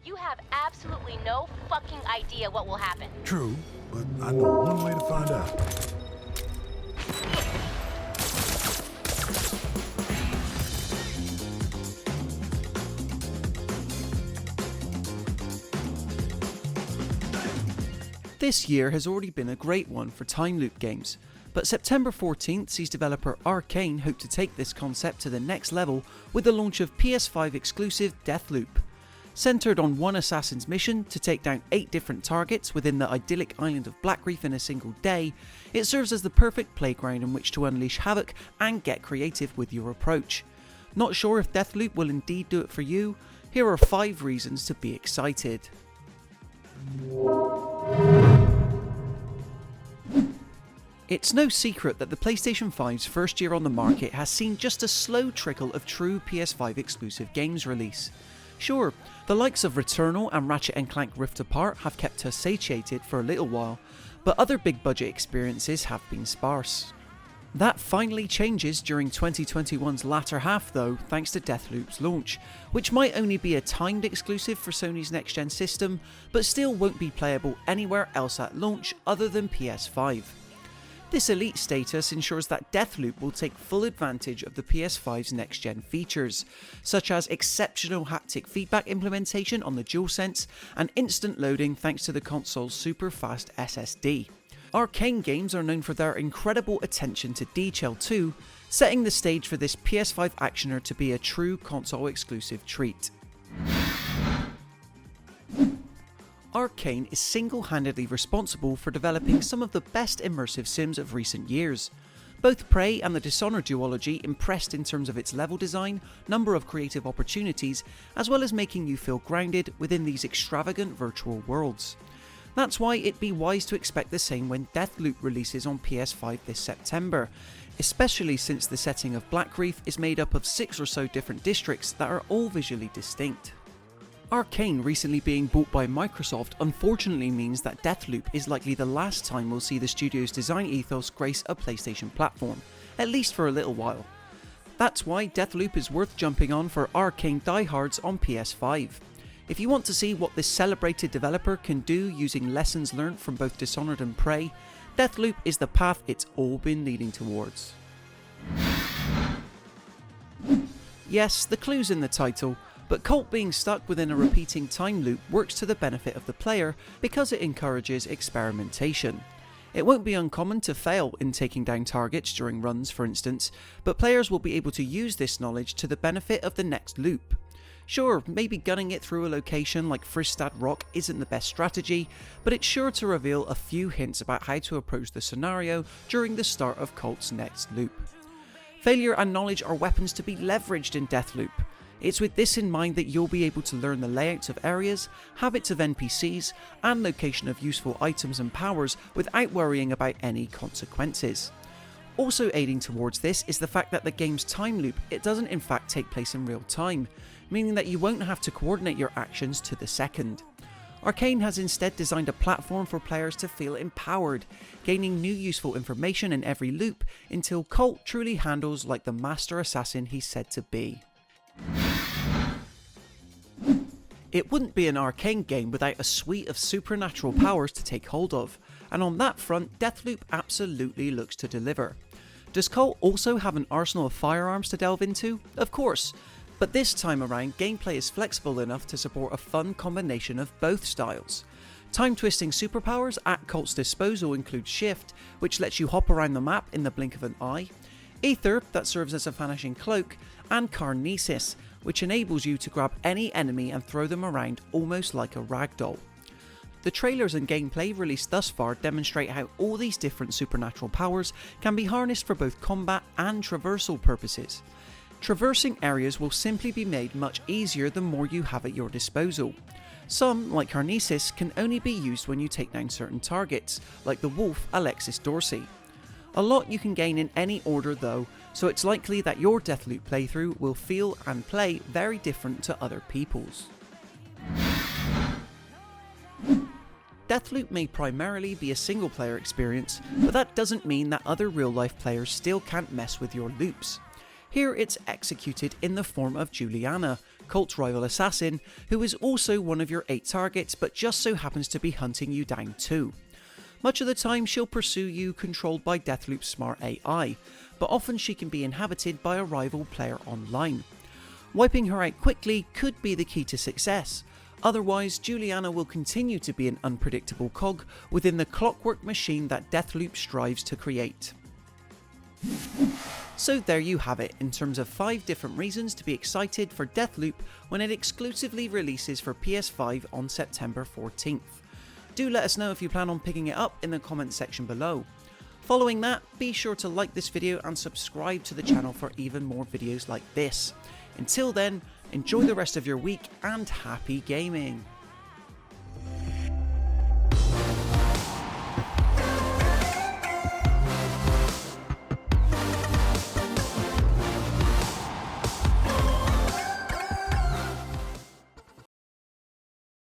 You have absolutely no fucking idea what will happen. True, but I know one way to find out. This year has already been a great one for time loop games, but September 14th sees developer Arkane hope to take this concept to the next level with the launch of PS5 exclusive Deathloop. Centred on one assassin's mission to take down 8 different targets within the idyllic island of Blackreef in a single day, it serves as the perfect playground in which to unleash havoc and get creative with your approach. Not sure if Deathloop will indeed do it for you? Here are 5 reasons to be excited. It's no secret that the PlayStation 5's first year on the market has seen just a slow trickle of true PS5 exclusive games release. Sure, the likes of Returnal and Ratchet & Clank Rift Apart have kept us satiated for a little while, but other big budget experiences have been sparse. That finally changes during 2021's latter half though, thanks to Deathloop's launch, which might only be a timed exclusive for Sony's next-gen system, but still won't be playable anywhere else at launch other than PS5. This elite status ensures that Deathloop will take full advantage of the PS5's next-gen features, such as exceptional haptic feedback implementation on the DualSense and instant loading thanks to the console's super-fast SSD. Arkane games are known for their incredible attention to detail too, setting the stage for this PS5 actioner to be a true console-exclusive treat. Arkane is single-handedly responsible for developing some of the best immersive sims of recent years. Both Prey and the Dishonored duology impressed in terms of its level design, number of creative opportunities, as well as making you feel grounded within these extravagant virtual worlds. That's why it'd be wise to expect the same when Deathloop releases on PS5 this September, especially since the setting of Blackreef is made up of 6 or so different districts that are all visually distinct. Arkane recently being bought by Microsoft unfortunately means that Deathloop is likely the last time we'll see the studio's design ethos grace a PlayStation platform, at least for a little while. That's why Deathloop is worth jumping on for Arkane diehards on PS5. If you want to see what this celebrated developer can do using lessons learned from both Dishonored and Prey, Deathloop is the path it's all been leading towards. Yes, the clue's in the title, but Colt being stuck within a repeating time loop works to the benefit of the player because it encourages experimentation. It won't be uncommon to fail in taking down targets during runs, for instance, but players will be able to use this knowledge to the benefit of the next loop. Sure, maybe gunning it through a location like Fristad Rock isn't the best strategy, but it's sure to reveal a few hints about how to approach the scenario during the start of Colt's next loop. Failure and knowledge are weapons to be leveraged in Deathloop. It's with this in mind that you'll be able to learn the layouts of areas, habits of NPCs, and location of useful items and powers without worrying about any consequences. Also aiding towards this is the fact that the game's time loop doesn't in fact take place in real time, meaning that you won't have to coordinate your actions to the second. Arkane has instead designed a platform for players to feel empowered, gaining new useful information in every loop until Colt truly handles like the master assassin he's said to be. It wouldn't be an Arkane game without a suite of supernatural powers to take hold of, and on that front Deathloop absolutely looks to deliver. Does Colt also have an arsenal of firearms to delve into? Of course, but this time around gameplay is flexible enough to support a fun combination of both styles. Time-twisting superpowers at Colt's disposal include Shift, which lets you hop around the map in the blink of an eye, Aether, that serves as a vanishing cloak, and Carnesis, which enables you to grab any enemy and throw them around almost like a ragdoll. The trailers and gameplay released thus far demonstrate how all these different supernatural powers can be harnessed for both combat and traversal purposes. Traversing areas will simply be made much easier the more you have at your disposal. Some, like Carnesis, can only be used when you take down certain targets, like the wolf Alexis Dorsey. A lot you can gain in any order though, so it's likely that your Deathloop playthrough will feel and play very different to other people's. Deathloop may primarily be a single player experience, but that doesn't mean that other real life players still can't mess with your loops. Here it's executed in the form of Juliana, Colt's rival assassin, who is also one of your 8 targets but just so happens to be hunting you down too. Much of the time she'll pursue you controlled by Deathloop's smart AI, but often she can be inhabited by a rival player online. Wiping her out quickly could be the key to success, otherwise Juliana will continue to be an unpredictable cog within the clockwork machine that Deathloop strives to create. So there you have it, in terms of 5 different reasons to be excited for Deathloop when it exclusively releases for PS5 on September 14th. Do let us know if you plan on picking it up in the comments section below. Following that, be sure to like this video and subscribe to the channel for even more videos like this. Until then, enjoy the rest of your week and happy gaming!